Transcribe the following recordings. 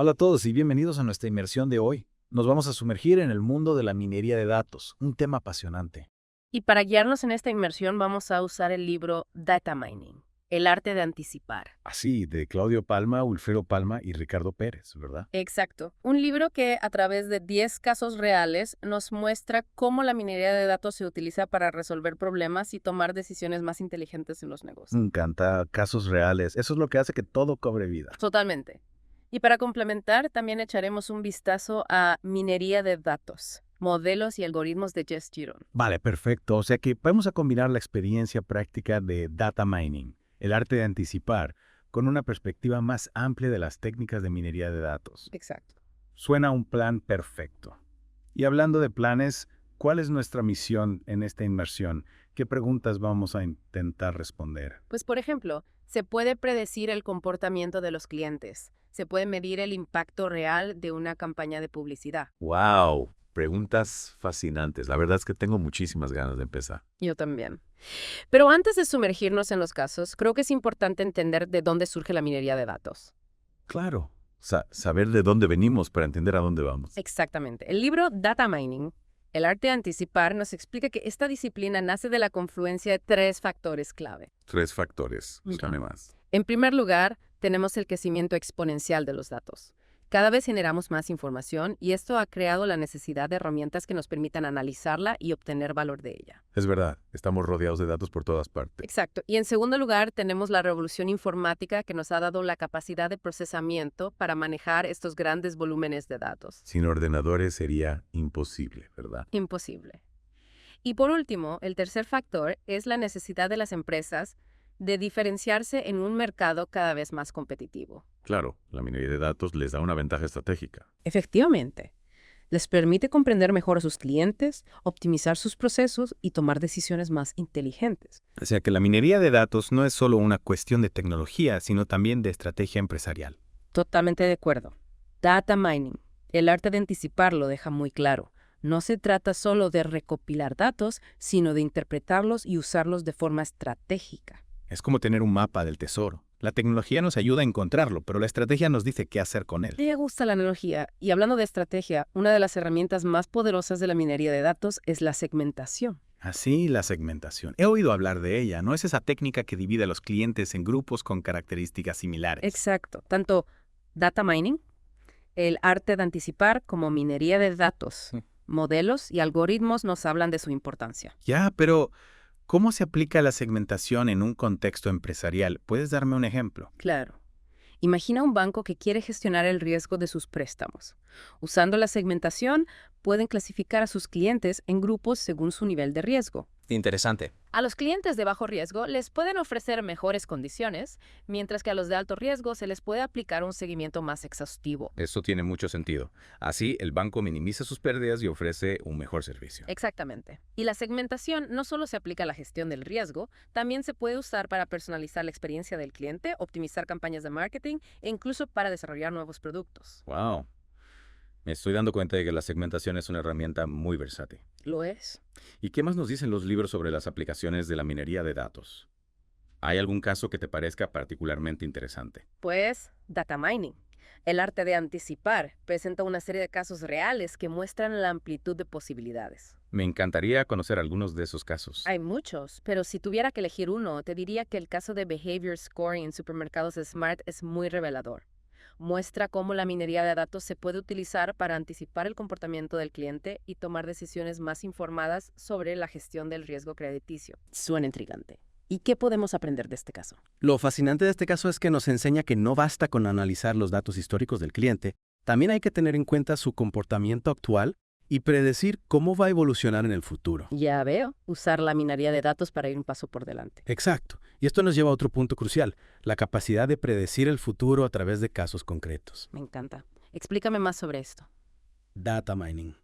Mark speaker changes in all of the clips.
Speaker 1: Hola a todos y bienvenidos a nuestra inmersión de hoy. Nos vamos a sumergir en el mundo de la minería de datos, un tema apasionante.
Speaker 2: Y para guiarnos en esta inmersión vamos a usar el libro Data Mining, el arte de anticipar.
Speaker 1: Así, de Claudio Palma, Ulfredo Palma y Ricardo Pérez, ¿verdad?
Speaker 2: Exacto. Un libro que a través de 10 casos reales nos muestra cómo la minería de datos se utiliza para resolver problemas y tomar decisiones más inteligentes en los negocios.
Speaker 1: Me encanta, casos reales. Eso es lo que hace que todo cobre vida.
Speaker 2: Totalmente. Y para complementar, también echaremos un vistazo a minería de datos, modelos y algoritmos de Jess Giron.
Speaker 1: Vale, perfecto. O sea que vamos a combinar la experiencia práctica de data mining, el arte de anticipar, con una perspectiva más amplia de las técnicas de minería de datos.
Speaker 2: Exacto.
Speaker 1: Suena un plan perfecto. Y hablando de planes, ¿cuál es nuestra misión en esta inmersión? ¿Qué preguntas vamos a intentar responder?
Speaker 2: Pues, por ejemplo, se puede predecir el comportamiento de los clientes. Se puede medir el impacto real de una campaña de publicidad.
Speaker 3: ¡Wow! Preguntas fascinantes. La verdad es que tengo muchísimas ganas de empezar.
Speaker 2: Yo también. Pero antes de sumergirnos en los casos, creo que es importante entender de dónde surge la minería de datos.
Speaker 3: Claro. Saber de dónde venimos para entender a dónde vamos.
Speaker 2: Exactamente. El libro Data Mining, el arte de anticipar, nos explica que esta disciplina nace de la confluencia de 3 factores clave.
Speaker 3: 3 factores.
Speaker 2: Ujú.
Speaker 3: Dame más.
Speaker 2: En primer lugar, tenemos el crecimiento exponencial de los datos. Cada vez generamos más información y esto ha creado la necesidad de herramientas que nos permitan analizarla y obtener valor de ella.
Speaker 3: Es verdad, estamos rodeados de datos por todas partes.
Speaker 2: Exacto. Y en segundo lugar, tenemos la revolución informática que nos ha dado la capacidad de procesamiento para manejar estos grandes volúmenes de datos.
Speaker 3: Sin ordenadores sería imposible, ¿verdad?
Speaker 2: Imposible. Y por último, el tercer factor es la necesidad de las empresas de diferenciarse en un mercado cada vez más competitivo.
Speaker 3: Claro, la minería de datos les da una ventaja estratégica.
Speaker 2: Efectivamente, les permite comprender mejor a sus clientes, optimizar sus procesos y tomar decisiones más inteligentes.
Speaker 4: O sea que la minería de datos no es solo una cuestión de tecnología, sino también de estrategia empresarial.
Speaker 2: Totalmente de acuerdo. Data mining, el arte de anticipar lo deja muy claro. No se trata solo de recopilar datos, sino de interpretarlos y usarlos de forma estratégica.
Speaker 4: Es como tener un mapa del tesoro. La tecnología nos ayuda a encontrarlo, pero la estrategia nos dice qué hacer con él.
Speaker 2: Me gusta la analogía. Y hablando de estrategia, una de las herramientas más poderosas de la minería de datos es la segmentación.
Speaker 4: Así, la segmentación. He oído hablar de ella, ¿no? Es esa técnica que divide a los clientes en grupos con características similares.
Speaker 2: Exacto. Tanto data mining, el arte de anticipar, como minería de datos. Modelos y algoritmos nos hablan de su importancia.
Speaker 4: Ya, pero ¿cómo se aplica la segmentación en un contexto empresarial? ¿Puedes darme un ejemplo?
Speaker 2: Claro. Imagina un banco que quiere gestionar el riesgo de sus préstamos. Usando la segmentación, pueden clasificar a sus clientes en grupos según su nivel de riesgo.
Speaker 5: Interesante.
Speaker 2: A los clientes de bajo riesgo les pueden ofrecer mejores condiciones, mientras que a los de alto riesgo se les puede aplicar un seguimiento más exhaustivo.
Speaker 5: Eso tiene mucho sentido. Así, el banco minimiza sus pérdidas y ofrece un mejor servicio.
Speaker 2: Exactamente. Y la segmentación no solo se aplica a la gestión del riesgo, también se puede usar para personalizar la experiencia del cliente, optimizar campañas de marketing e incluso para desarrollar nuevos productos.
Speaker 5: ¡Wow! Me estoy dando cuenta de que la segmentación es una herramienta muy versátil.
Speaker 2: ¿Lo es?
Speaker 5: ¿Y qué más nos dicen los libros sobre las aplicaciones de la minería de datos? ¿Hay algún caso que te parezca particularmente interesante?
Speaker 2: Pues, data mining. El arte de anticipar presenta una serie de casos reales que muestran la amplitud de posibilidades.
Speaker 5: Me encantaría conocer algunos de esos casos.
Speaker 2: Hay muchos, pero si tuviera que elegir uno, te diría que el caso de Behavior Scoring en supermercados Smart es muy revelador. Muestra cómo la minería de datos se puede utilizar para anticipar el comportamiento del cliente y tomar decisiones más informadas sobre la gestión del riesgo crediticio. Suena intrigante. ¿Y qué podemos aprender de este caso?
Speaker 6: Lo fascinante de este caso es que nos enseña que no basta con analizar los datos históricos del cliente, también hay que tener en cuenta su comportamiento actual y predecir cómo va a evolucionar en el futuro.
Speaker 2: Ya veo, usar la minería de datos para ir un paso por delante.
Speaker 6: Exacto. Y esto nos lleva a otro punto crucial, la capacidad de predecir el futuro a través de casos concretos.
Speaker 2: Me encanta. Explícame más sobre esto.
Speaker 6: Data mining.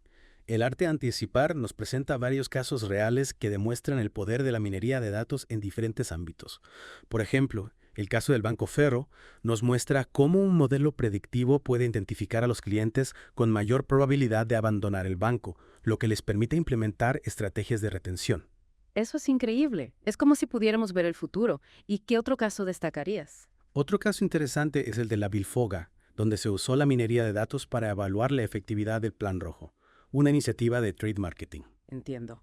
Speaker 6: El arte de anticipar nos presenta varios casos reales que demuestran el poder de la minería de datos en diferentes ámbitos. Por ejemplo, el caso del Banco Ferro nos muestra cómo un modelo predictivo puede identificar a los clientes con mayor probabilidad de abandonar el banco, lo que les permite implementar estrategias de retención.
Speaker 2: Eso es increíble. Es como si pudiéramos ver el futuro. ¿Y qué otro caso destacarías?
Speaker 6: Otro caso interesante es el de la Bilfoga, donde se usó la minería de datos para evaluar la efectividad del Plan Rojo, una iniciativa de Trade Marketing.
Speaker 2: Entiendo.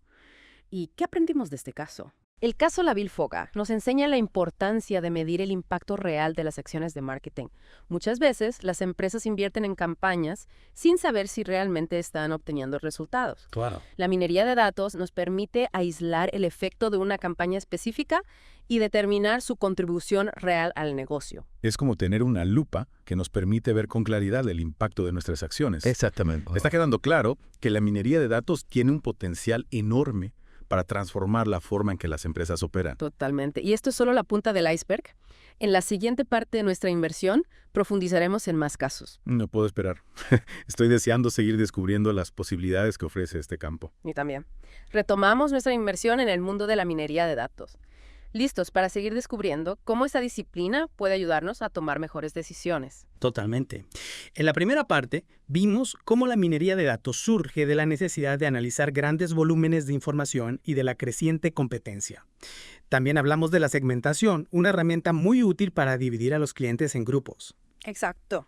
Speaker 2: ¿Y qué aprendimos de este caso? El caso La Foga nos enseña la importancia de medir el impacto real de las acciones de marketing. Muchas veces las empresas invierten en campañas sin saber si realmente están obteniendo resultados.
Speaker 6: Claro.
Speaker 2: La minería de datos nos permite aislar el efecto de una campaña específica y determinar su contribución real al negocio.
Speaker 1: Es como tener una lupa que nos permite ver con claridad el impacto de nuestras acciones.
Speaker 3: Exactamente.
Speaker 1: Está quedando claro que la minería de datos tiene un potencial enorme para transformar la forma en que las empresas operan.
Speaker 2: Totalmente. Y esto es solo la punta del iceberg. En la siguiente parte de nuestra inversión, profundizaremos en más casos.
Speaker 1: No puedo esperar. Estoy deseando seguir descubriendo las posibilidades que ofrece este campo.
Speaker 2: Y también, retomamos nuestra inversión en el mundo de la minería de datos. Listos para seguir descubriendo cómo esta disciplina puede ayudarnos a tomar mejores decisiones.
Speaker 6: Totalmente. En la primera parte, vimos cómo la minería de datos surge de la necesidad de analizar grandes volúmenes de información y de la creciente competencia. También hablamos de la segmentación, una herramienta muy útil para dividir a los clientes en grupos.
Speaker 2: Exacto.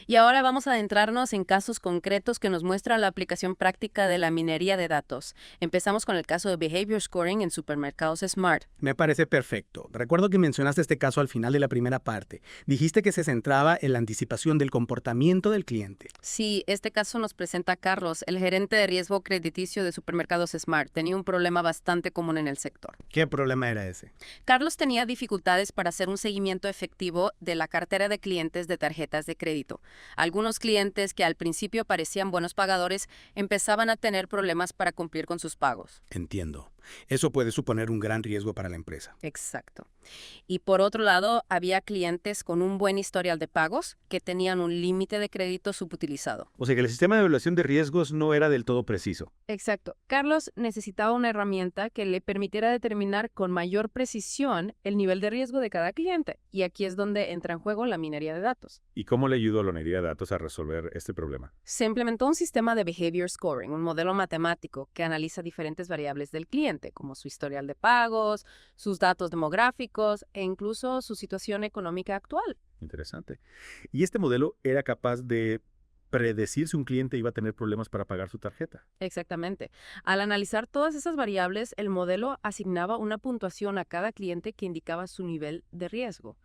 Speaker 2: Y ahora vamos a adentrarnos en casos concretos que nos muestran la aplicación práctica de la minería de datos. Empezamos con el caso de Behavior Scoring en supermercados Smart.
Speaker 6: Me parece perfecto. Recuerdo que mencionaste este caso al final de la primera parte. Dijiste que se centraba en la anticipación del comportamiento del cliente.
Speaker 2: Sí, este caso nos presenta a Carlos, el gerente de riesgo crediticio de supermercados Smart. Tenía un problema bastante común en el sector.
Speaker 6: ¿Qué problema era ese?
Speaker 2: Carlos tenía dificultades para hacer un seguimiento efectivo de la cartera de clientes de tarjetas de crédito. Algunos clientes que al principio parecían buenos pagadores empezaban a tener problemas para cumplir con sus pagos.
Speaker 6: Entiendo. Eso puede suponer un gran riesgo para la empresa.
Speaker 2: Exacto. Y por otro lado, había clientes con un buen historial de pagos que tenían un límite de crédito subutilizado.
Speaker 7: O sea que el sistema de evaluación de riesgos no era del todo preciso.
Speaker 2: Exacto. Carlos necesitaba una herramienta que le permitiera determinar con mayor precisión el nivel de riesgo de cada cliente. Y aquí es donde entra en juego la minería de datos.
Speaker 5: ¿Y cómo le ayudó a la minería de datos a resolver este problema?
Speaker 2: Se implementó un sistema de behavior scoring, un modelo matemático que analiza diferentes variables del cliente, como su historial de pagos, sus datos demográficos e incluso su situación económica actual.
Speaker 5: Interesante. ¿Y este modelo era capaz de predecir si un cliente iba a tener problemas para pagar su tarjeta?
Speaker 2: Exactamente. Al analizar todas esas variables, el modelo asignaba una puntuación a cada cliente que indicaba su nivel de riesgo.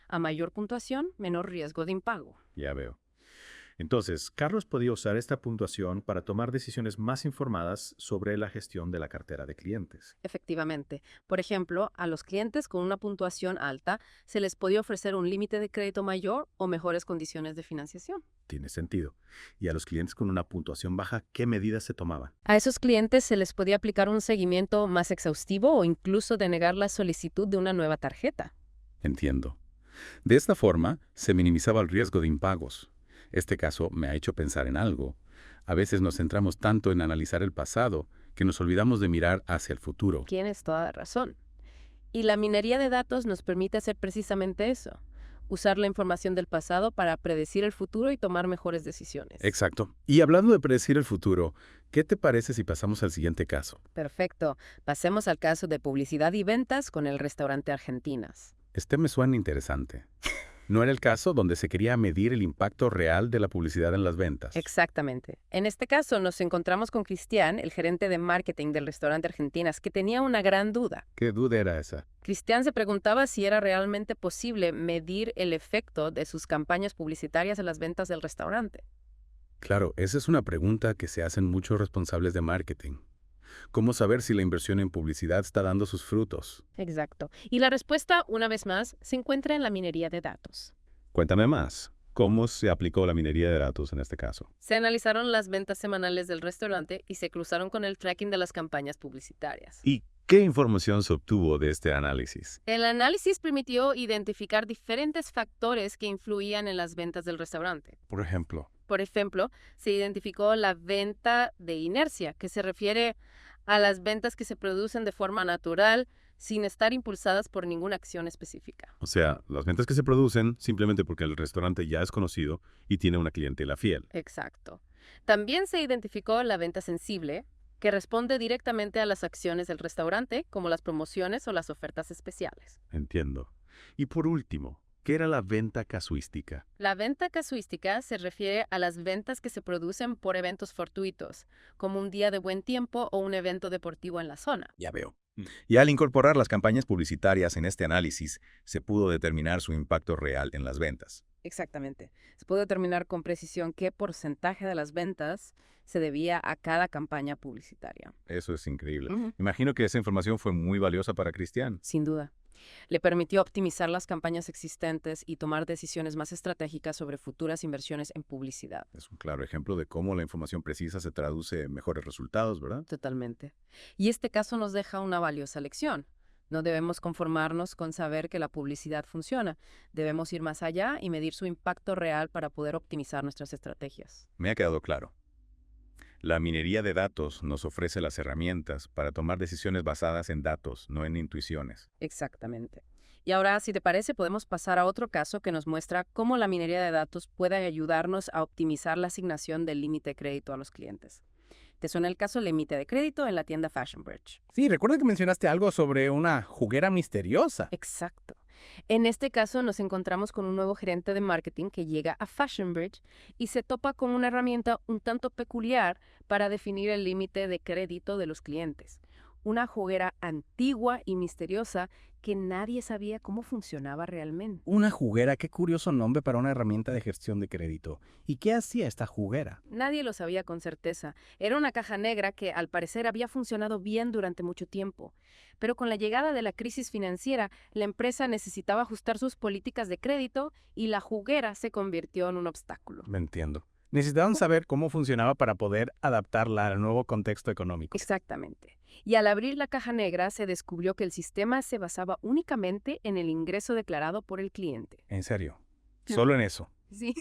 Speaker 2: A mayor puntuación, menor riesgo de impago.
Speaker 5: Ya veo. Entonces, Carlos podía usar esta puntuación para tomar decisiones más informadas sobre la gestión de la cartera de clientes.
Speaker 2: Efectivamente. Por ejemplo, a los clientes con una puntuación alta se les podía ofrecer un límite de crédito mayor o mejores condiciones de financiación.
Speaker 5: Tiene sentido. Y a los clientes con una puntuación baja, ¿qué medidas se tomaban?
Speaker 2: A esos clientes se les podía aplicar un seguimiento más exhaustivo o incluso denegar la solicitud de una nueva tarjeta.
Speaker 5: Entiendo. De esta forma, se minimizaba el riesgo de impagos. Este caso me ha hecho pensar en algo. A veces nos centramos tanto en analizar el pasado que nos olvidamos de mirar hacia el futuro.
Speaker 2: Tienes toda la razón. Y la minería de datos nos permite hacer precisamente eso. Usar la información del pasado para predecir el futuro y tomar mejores decisiones.
Speaker 5: Exacto. Y hablando de predecir el futuro, ¿qué te parece si pasamos al siguiente caso?
Speaker 2: Perfecto. Pasemos al caso de publicidad y ventas con el restaurante Argentinas.
Speaker 5: Este me suena interesante. ¿No era el caso donde se quería medir el impacto real de la publicidad en las ventas?
Speaker 2: Exactamente. En este caso nos encontramos con Cristian, el gerente de marketing del restaurante Argentinas, que tenía una gran duda.
Speaker 5: ¿Qué duda era esa?
Speaker 2: Cristian se preguntaba si era realmente posible medir el efecto de sus campañas publicitarias en las ventas del restaurante.
Speaker 5: Claro, esa es una pregunta que se hacen muchos responsables de marketing. ¿Cómo saber si la inversión en publicidad está dando sus frutos?
Speaker 2: Exacto. Y la respuesta, una vez más, se encuentra en la minería de datos.
Speaker 7: Cuéntame más. ¿Cómo se aplicó la minería de datos en este caso?
Speaker 2: Se analizaron las ventas semanales del restaurante y se cruzaron con el tracking de las campañas publicitarias.
Speaker 7: ¿Y qué información se obtuvo de este análisis?
Speaker 2: El análisis permitió identificar diferentes factores que influían en las ventas del restaurante.
Speaker 5: Por ejemplo,
Speaker 2: se identificó la venta de inercia, que se refiere a las ventas que se producen de forma natural sin estar impulsadas por ninguna acción específica.
Speaker 7: O sea, las ventas que se producen simplemente porque el restaurante ya es conocido y tiene una clientela fiel.
Speaker 2: Exacto. También se identificó la venta sensible, que responde directamente a las acciones del restaurante, como las promociones o las ofertas especiales.
Speaker 7: Entiendo. Y por último, ¿Qué era la venta casuística?
Speaker 2: La venta casuística se refiere a las ventas que se producen por eventos fortuitos, como un día de buen tiempo o un evento deportivo en la zona.
Speaker 4: Ya veo. Y al incorporar las campañas publicitarias en este análisis, se pudo determinar su impacto real en las ventas.
Speaker 2: Exactamente. Se puede determinar con precisión qué porcentaje de las ventas se debía a cada campaña publicitaria.
Speaker 7: Eso es increíble.
Speaker 2: Ujú.
Speaker 7: Imagino que esa información fue muy valiosa para Cristian.
Speaker 2: Sin duda. Le permitió optimizar las campañas existentes y tomar decisiones más estratégicas sobre futuras inversiones en publicidad.
Speaker 7: Es un claro ejemplo de cómo la información precisa se traduce en mejores resultados, ¿verdad?
Speaker 2: Totalmente. Y este caso nos deja una valiosa lección. No debemos conformarnos con saber que la publicidad funciona. Debemos ir más allá y medir su impacto real para poder optimizar nuestras estrategias.
Speaker 7: Me ha quedado claro. La minería de datos nos ofrece las herramientas para tomar decisiones basadas en datos, no en intuiciones.
Speaker 2: Exactamente. Y ahora, si te parece, podemos pasar a otro caso que nos muestra cómo la minería de datos puede ayudarnos a optimizar la asignación del límite de crédito a los clientes. ¿Te suena el caso del límite de crédito en la tienda Fashion Bridge?
Speaker 6: Sí, recuerda que mencionaste algo sobre una juguera misteriosa.
Speaker 2: Exacto. En este caso nos encontramos con un nuevo gerente de marketing que llega a Fashion Bridge y se topa con una herramienta un tanto peculiar para definir el límite de crédito de los clientes. Una juguera antigua y misteriosa que nadie sabía cómo funcionaba realmente.
Speaker 6: Una juguera, qué curioso nombre para una herramienta de gestión de crédito. ¿Y qué hacía esta juguera?
Speaker 2: Nadie lo sabía con certeza. Era una caja negra que al parecer había funcionado bien durante mucho tiempo. Pero con la llegada de la crisis financiera, la empresa necesitaba ajustar sus políticas de crédito y la juguera se convirtió en un obstáculo.
Speaker 6: Me entiendo. Necesitaban saber cómo funcionaba para poder adaptarla al nuevo contexto económico.
Speaker 2: Exactamente. Y al abrir la caja negra se descubrió que el sistema se basaba únicamente en el ingreso declarado por el cliente.
Speaker 6: En serio. Solo en eso.
Speaker 2: Sí,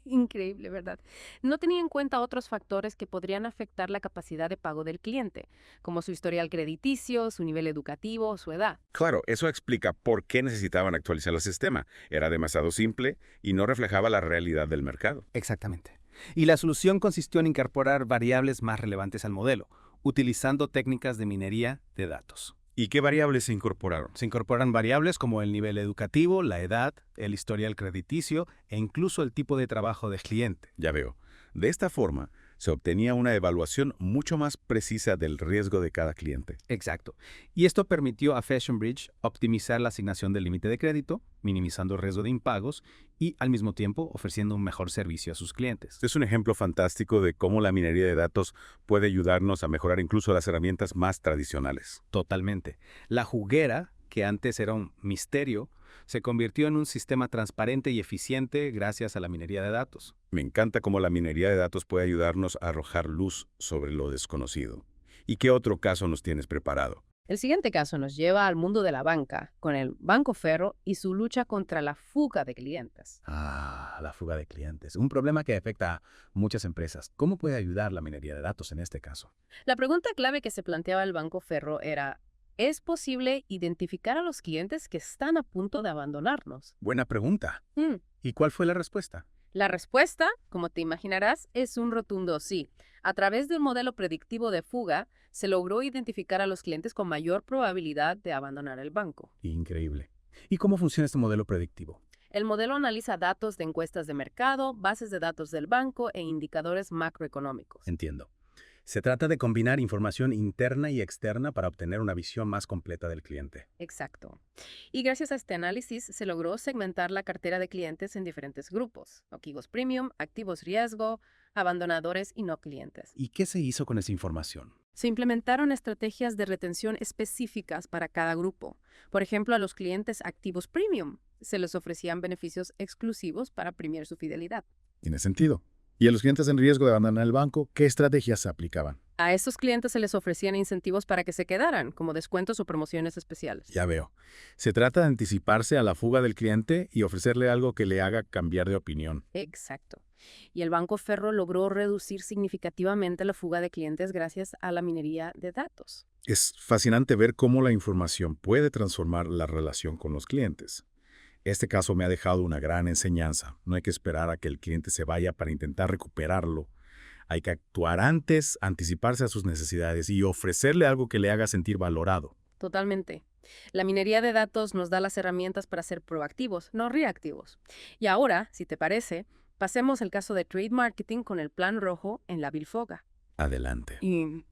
Speaker 2: increíble, ¿verdad? No tenía en cuenta otros factores que podrían afectar la capacidad de pago del cliente, como su historial crediticio, su nivel educativo o su edad.
Speaker 3: Claro, eso explica por qué necesitaban actualizar el sistema. Era demasiado simple y no reflejaba la realidad del mercado.
Speaker 6: Exactamente. Y la solución consistió en incorporar variables más relevantes al modelo, utilizando técnicas de minería de datos.
Speaker 7: ¿Y qué variables se incorporaron?
Speaker 6: Se incorporan variables como el nivel educativo, la edad, el historial crediticio e incluso el tipo de trabajo del cliente.
Speaker 7: Ya veo. De esta forma, se obtenía una evaluación mucho más precisa del riesgo de cada cliente.
Speaker 6: Exacto. Y esto permitió a Fashion Bridge optimizar la asignación del límite de crédito, minimizando el riesgo de impagos y, al mismo tiempo, ofreciendo un mejor servicio a sus clientes.
Speaker 7: Es un ejemplo fantástico de cómo la minería de datos puede ayudarnos a mejorar incluso las herramientas más tradicionales.
Speaker 6: Totalmente. La juguera, que antes era un misterio, se convirtió en un sistema transparente y eficiente gracias a la minería de datos.
Speaker 7: Me encanta cómo la minería de datos puede ayudarnos a arrojar luz sobre lo desconocido. ¿Y qué otro caso nos tienes preparado?
Speaker 2: El siguiente caso nos lleva al mundo de la banca, con el Banco Ferro y su lucha contra la fuga de clientes.
Speaker 1: La fuga de clientes. Un problema que afecta a muchas empresas. ¿Cómo puede ayudar la minería de datos en este caso?
Speaker 2: La pregunta clave que se planteaba el Banco Ferro era, ¿es posible identificar a los clientes que están a punto de abandonarnos?
Speaker 1: Buena pregunta.
Speaker 2: Mm.
Speaker 1: ¿Y cuál fue la respuesta?
Speaker 2: La respuesta, como te imaginarás, es un rotundo sí. A través de un modelo predictivo de fuga, se logró identificar a los clientes con mayor probabilidad de abandonar el banco.
Speaker 1: Increíble. ¿Y cómo funciona este modelo predictivo?
Speaker 2: El modelo analiza datos de encuestas de mercado, bases de datos del banco e indicadores macroeconómicos.
Speaker 1: Entiendo. Se trata de combinar información interna y externa para obtener una visión más completa del cliente.
Speaker 2: Exacto. Y gracias a este análisis se logró segmentar la cartera de clientes en diferentes grupos: activos premium, activos riesgo, abandonadores y no clientes.
Speaker 1: ¿Y qué se hizo con esa información?
Speaker 2: Se implementaron estrategias de retención específicas para cada grupo. Por ejemplo, a los clientes activos premium se les ofrecían beneficios exclusivos para premiar su fidelidad.
Speaker 1: Tiene sentido. ¿Y a los clientes en riesgo de abandonar el banco, qué estrategias se aplicaban?
Speaker 2: A estos clientes se les ofrecían incentivos para que se quedaran, como descuentos o promociones especiales.
Speaker 1: Ya veo. Se trata de anticiparse a la fuga del cliente y ofrecerle algo que le haga cambiar de opinión.
Speaker 2: Exacto. Y el Banco Ferro logró reducir significativamente la fuga de clientes gracias a la minería de datos.
Speaker 7: Es fascinante ver cómo la información puede transformar la relación con los clientes. Este caso me ha dejado una gran enseñanza. No hay que esperar a que el cliente se vaya para intentar recuperarlo. Hay que actuar antes, anticiparse a sus necesidades y ofrecerle algo que le haga sentir valorado.
Speaker 2: Totalmente. La minería de datos nos da las herramientas para ser proactivos, no reactivos. Y ahora, si te parece, pasemos al caso de trade marketing con el plan rojo en la Bilfoga.
Speaker 1: Adelante.
Speaker 2: Y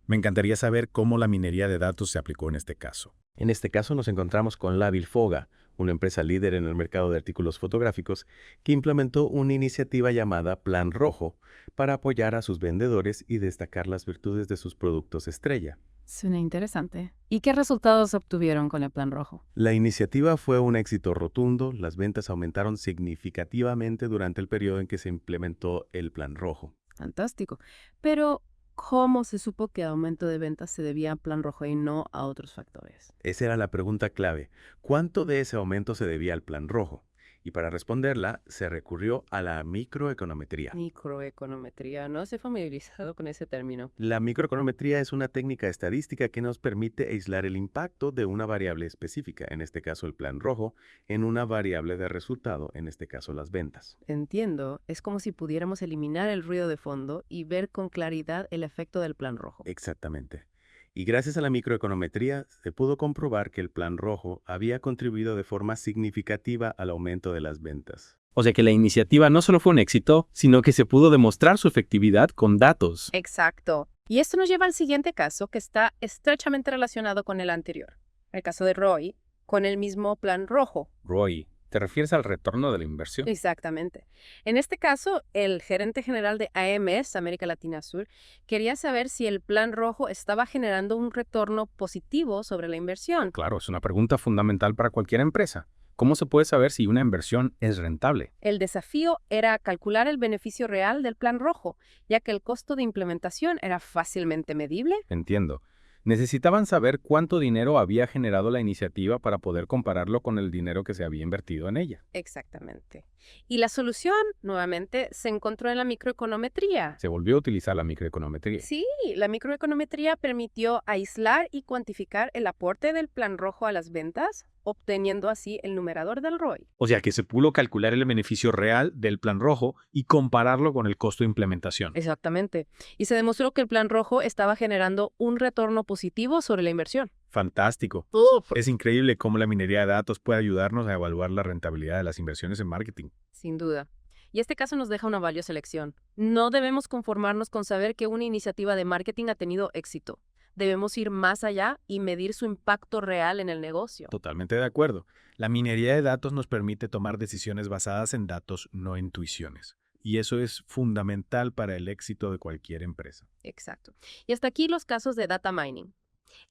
Speaker 7: Me encantaría saber cómo la minería de datos se aplicó en este caso.
Speaker 8: En este caso nos encontramos con La Bilfoga, una empresa líder en el mercado de artículos fotográficos que implementó una iniciativa llamada Plan Rojo para apoyar a sus vendedores y destacar las virtudes de sus productos estrella.
Speaker 2: suena interesante. ¿Y qué resultados obtuvieron con el plan rojo?
Speaker 8: La iniciativa fue un éxito rotundo, las ventas aumentaron significativamente durante el periodo en que se implementó el Plan Rojo.
Speaker 2: Fantástico. Pero, ¿cómo se supo que el aumento de ventas se debía al plan rojo y no a otros factores?
Speaker 8: Esa era la pregunta clave. ¿Cuánto de ese aumento se debía al Plan Rojo? Y para responderla, se recurrió a la microeconometría.
Speaker 2: Microeconometría. No estoy familiarizado con ese término.
Speaker 8: La microeconometría es una técnica estadística que nos permite aislar el impacto de una variable específica, en este caso el Plan Rojo, en una variable de resultado, en este caso las ventas.
Speaker 2: Entiendo. Es como si pudiéramos eliminar el ruido de fondo y ver con claridad el efecto del plan rojo.
Speaker 8: Exactamente. Y gracias a la microeconometría se pudo comprobar que el Plan Rojo había contribuido de forma significativa al aumento de las ventas.
Speaker 4: O sea que la iniciativa no solo fue un éxito, sino que se pudo demostrar su efectividad con datos.
Speaker 2: Exacto. Y esto nos lleva al siguiente caso que está estrechamente relacionado con el anterior. El caso de Roy, con el mismo plan rojo.
Speaker 5: Roy, ¿te refieres al retorno de la inversión?
Speaker 2: Exactamente. En este caso, el gerente general de AMS, América Latina Sur, quería saber si el plan rojo estaba generando un retorno positivo sobre la inversión.
Speaker 5: Claro, es una pregunta fundamental para cualquier empresa. ¿Cómo se puede saber si una inversión es rentable?
Speaker 2: El desafío era calcular el beneficio real del plan rojo, ya que el costo de implementación era fácilmente medible.
Speaker 5: Entiendo. Necesitaban saber cuánto dinero había generado la iniciativa para poder compararlo con el dinero que se había invertido en ella.
Speaker 2: Exactamente. Y la solución, nuevamente, se encontró en la microeconometría.
Speaker 5: Se volvió a utilizar la microeconometría.
Speaker 2: Sí, la microeconometría permitió aislar y cuantificar el aporte del plan rojo a las ventas, obteniendo así el numerador del ROI.
Speaker 4: O sea que se pudo calcular el beneficio real del plan rojo y compararlo con el costo de implementación.
Speaker 2: Exactamente. Y se demostró que el plan rojo estaba generando un retorno positivo sobre la inversión.
Speaker 1: Fantástico. Es increíble cómo la minería de datos puede ayudarnos a evaluar la rentabilidad de las inversiones en marketing.
Speaker 2: Sin duda. Y este caso nos deja una valiosa lección. No debemos conformarnos con saber que una iniciativa de marketing ha tenido éxito. Debemos ir más allá y medir su impacto real en el negocio.
Speaker 1: Totalmente de acuerdo. La minería de datos nos permite tomar decisiones basadas en datos, no intuiciones. Y eso es fundamental para el éxito de cualquier empresa.
Speaker 2: Exacto. Y hasta aquí los casos de data mining.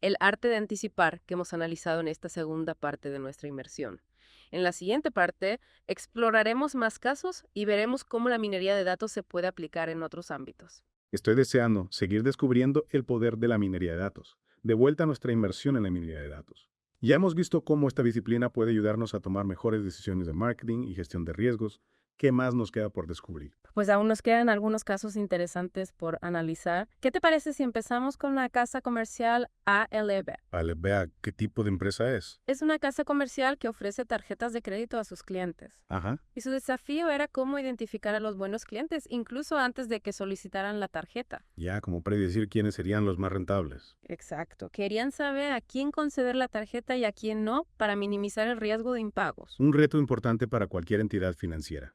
Speaker 2: El arte de anticipar que hemos analizado en esta segunda parte de nuestra inmersión. En la siguiente parte, exploraremos más casos y veremos cómo la minería de datos se puede aplicar en otros ámbitos.
Speaker 7: Estoy deseando seguir descubriendo el poder de la minería de datos. De vuelta a nuestra inmersión en la minería de datos. Ya hemos visto cómo esta disciplina puede ayudarnos a tomar mejores decisiones de marketing y gestión de riesgos. ¿Qué más nos queda por descubrir?
Speaker 2: Pues aún nos quedan algunos casos interesantes por analizar. ¿Qué te parece si empezamos con la casa comercial ALB?
Speaker 7: Vea, ¿qué tipo de empresa es?
Speaker 2: Es una casa comercial que ofrece tarjetas de crédito a sus clientes.
Speaker 7: Ajá.
Speaker 2: Y su desafío era cómo identificar a los buenos clientes, incluso antes de que solicitaran la tarjeta.
Speaker 7: Ya, como predecir quiénes serían los más rentables.
Speaker 2: Exacto. Querían saber a quién conceder la tarjeta y a quién no para minimizar el riesgo de impagos.
Speaker 7: Un reto importante para cualquier entidad financiera.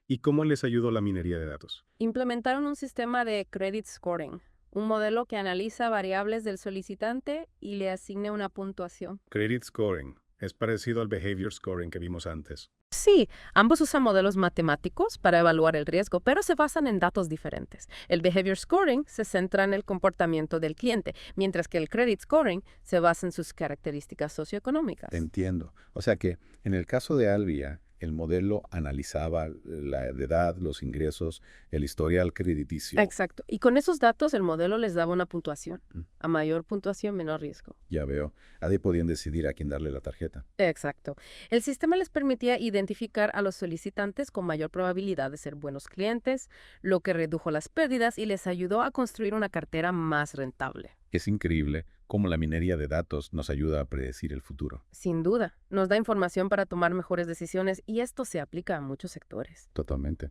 Speaker 7: ¿Y cómo les ayudó la minería de datos?
Speaker 2: Implementaron un sistema de credit scoring, un modelo que analiza variables del solicitante y le asigna una puntuación.
Speaker 7: Credit scoring. Es parecido al behavior scoring que vimos antes.
Speaker 2: Sí, ambos usan modelos matemáticos para evaluar el riesgo, pero se basan en datos diferentes. El behavior scoring se centra en el comportamiento del cliente, mientras que el credit scoring se basa en sus características socioeconómicas.
Speaker 5: Entiendo. O sea que en el caso de Albia, el modelo analizaba la edad, los ingresos, el historial crediticio.
Speaker 2: Exacto. Y con esos datos el modelo les daba una puntuación. A mayor puntuación, menor riesgo.
Speaker 5: Ya veo. Ahí podían decidir a quién darle la tarjeta.
Speaker 2: Exacto. El sistema les permitía identificar a los solicitantes con mayor probabilidad de ser buenos clientes, lo que redujo las pérdidas y les ayudó a construir una cartera más rentable.
Speaker 5: Es increíble cómo la minería de datos nos ayuda a predecir el futuro.
Speaker 2: Sin duda, nos da información para tomar mejores decisiones y esto se aplica a muchos sectores.
Speaker 5: Totalmente.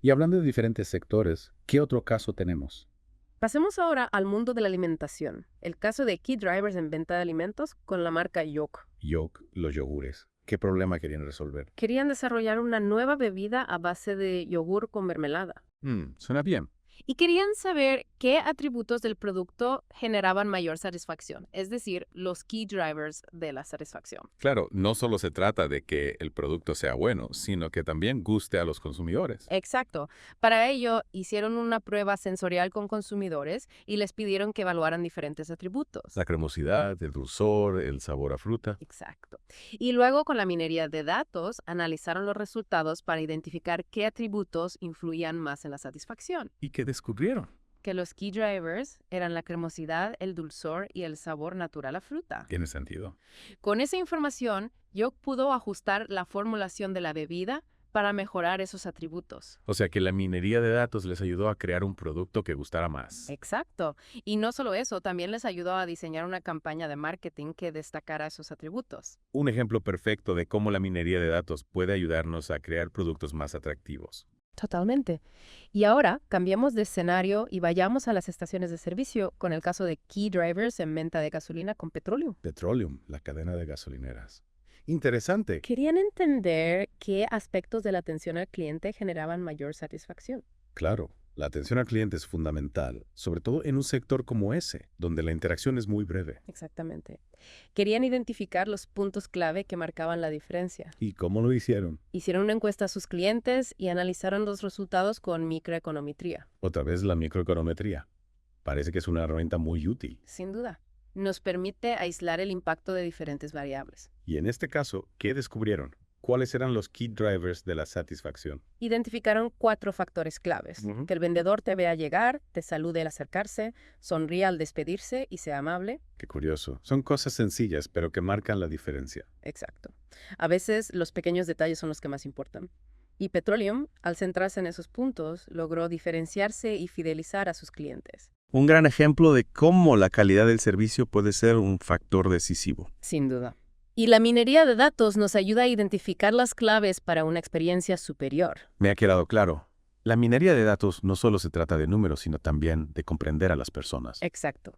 Speaker 5: Y hablando de diferentes sectores, ¿qué otro caso tenemos?
Speaker 2: Pasemos ahora al mundo de la alimentación. El caso de Key Drivers en venta de alimentos con la marca Yoke.
Speaker 3: Yoke, los yogures. ¿Qué problema querían resolver?
Speaker 2: Querían desarrollar una nueva bebida a base de yogur con mermelada.
Speaker 5: Suena bien.
Speaker 2: Y querían saber qué atributos del producto generaban mayor satisfacción, es decir, los key drivers de la satisfacción.
Speaker 5: Claro, no solo se trata de que el producto sea bueno, sino que también guste a los consumidores.
Speaker 2: Exacto. Para ello, hicieron una prueba sensorial con consumidores y les pidieron que evaluaran diferentes atributos.
Speaker 8: La cremosidad, el dulzor, el sabor a fruta.
Speaker 2: Exacto. Y luego, con la minería de datos, analizaron los resultados para identificar qué atributos influían más en la satisfacción.
Speaker 5: ¿Y qué descubrieron?
Speaker 2: Que los key drivers eran la cremosidad, el dulzor y el sabor natural a fruta.
Speaker 5: Tiene sentido.
Speaker 2: Con esa información, Yoke pudo ajustar la formulación de la bebida para mejorar esos atributos.
Speaker 5: O sea que la minería de datos les ayudó a crear un producto que gustara más.
Speaker 2: Exacto. Y no solo eso, también les ayudó a diseñar una campaña de marketing que destacara esos atributos.
Speaker 5: Un ejemplo perfecto de cómo la minería de datos puede ayudarnos a crear productos más atractivos.
Speaker 2: Totalmente. Y ahora cambiemos de escenario y vayamos a las estaciones de servicio con el caso de key drivers en venta de gasolina con petróleo.
Speaker 3: Petroleum, la cadena de gasolineras. Interesante.
Speaker 2: Querían entender qué aspectos de la atención al cliente generaban mayor satisfacción.
Speaker 3: Claro, la atención al cliente es fundamental, sobre todo en un sector como ese, donde la interacción es muy breve.
Speaker 2: Exactamente. Querían identificar los puntos clave que marcaban la diferencia.
Speaker 3: ¿Y cómo lo hicieron?
Speaker 2: Hicieron una encuesta a sus clientes y analizaron los resultados con microeconometría.
Speaker 3: Otra vez la microeconometría. Parece que es una herramienta muy útil.
Speaker 2: Sin duda. Nos permite aislar el impacto de diferentes variables.
Speaker 3: Y en este caso, ¿qué descubrieron? ¿Cuáles eran los key drivers de la satisfacción?
Speaker 2: Identificaron 4 factores claves. Que el vendedor te vea llegar, te salude al acercarse, sonríe al despedirse y sea amable.
Speaker 3: Qué curioso. Son cosas sencillas, pero que marcan la diferencia.
Speaker 2: Exacto. A veces los pequeños detalles son los que más importan. Y Petroleum, al centrarse en esos puntos, logró diferenciarse y fidelizar a sus clientes.
Speaker 8: Un gran ejemplo de cómo la calidad del servicio puede ser un factor decisivo.
Speaker 2: Sin duda. Y la minería de datos nos ayuda a identificar las claves para una experiencia superior.
Speaker 8: Me ha quedado claro. La minería de datos no solo se trata de números, sino también de comprender a las personas.
Speaker 2: Exacto.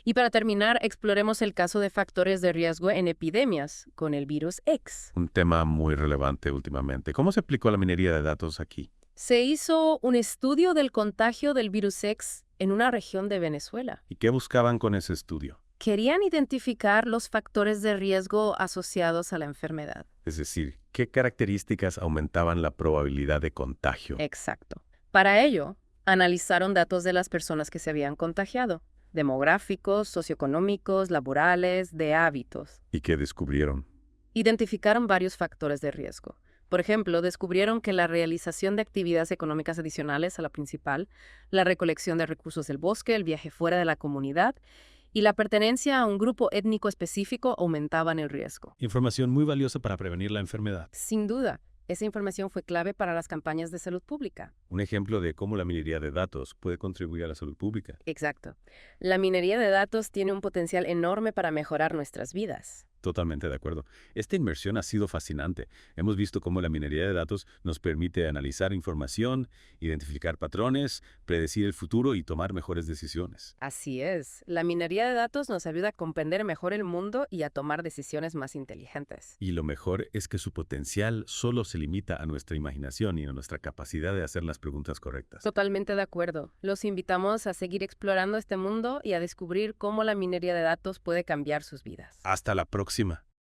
Speaker 2: Y para terminar, exploremos el caso de factores de riesgo en epidemias con el virus X.
Speaker 8: Un tema muy relevante últimamente. ¿Cómo se aplicó la minería de datos aquí?
Speaker 2: Se hizo un estudio del contagio del virus X en una región de Venezuela.
Speaker 8: ¿Y qué buscaban con ese estudio?
Speaker 2: Querían identificar los factores de riesgo asociados a la enfermedad.
Speaker 8: Es decir, ¿qué características aumentaban la probabilidad de contagio?
Speaker 2: Exacto. Para ello, analizaron datos de las personas que se habían contagiado, demográficos, socioeconómicos, laborales, de hábitos.
Speaker 8: ¿Y qué descubrieron?
Speaker 2: Identificaron varios factores de riesgo. Por ejemplo, descubrieron que la realización de actividades económicas adicionales a la principal, la recolección de recursos del bosque, el viaje fuera de la comunidad y la pertenencia a un grupo étnico específico aumentaban el riesgo.
Speaker 6: Información muy valiosa para prevenir la enfermedad.
Speaker 2: Sin duda, esa información fue clave para las campañas de salud pública.
Speaker 8: Un ejemplo de cómo la minería de datos puede contribuir a la salud pública.
Speaker 2: Exacto. La minería de datos tiene un potencial enorme para mejorar nuestras vidas.
Speaker 5: Totalmente de acuerdo. Esta inmersión ha sido fascinante. Hemos visto cómo la minería de datos nos permite analizar información, identificar patrones, predecir el futuro y tomar mejores decisiones.
Speaker 2: Así es. La minería de datos nos ayuda a comprender mejor el mundo y a tomar decisiones más inteligentes.
Speaker 5: Y lo mejor es que su potencial solo se limita a nuestra imaginación y a nuestra capacidad de hacer las preguntas correctas.
Speaker 2: Totalmente de acuerdo. Los invitamos a seguir explorando este mundo y a descubrir cómo la minería de datos puede cambiar sus vidas.
Speaker 5: Hasta la próxima.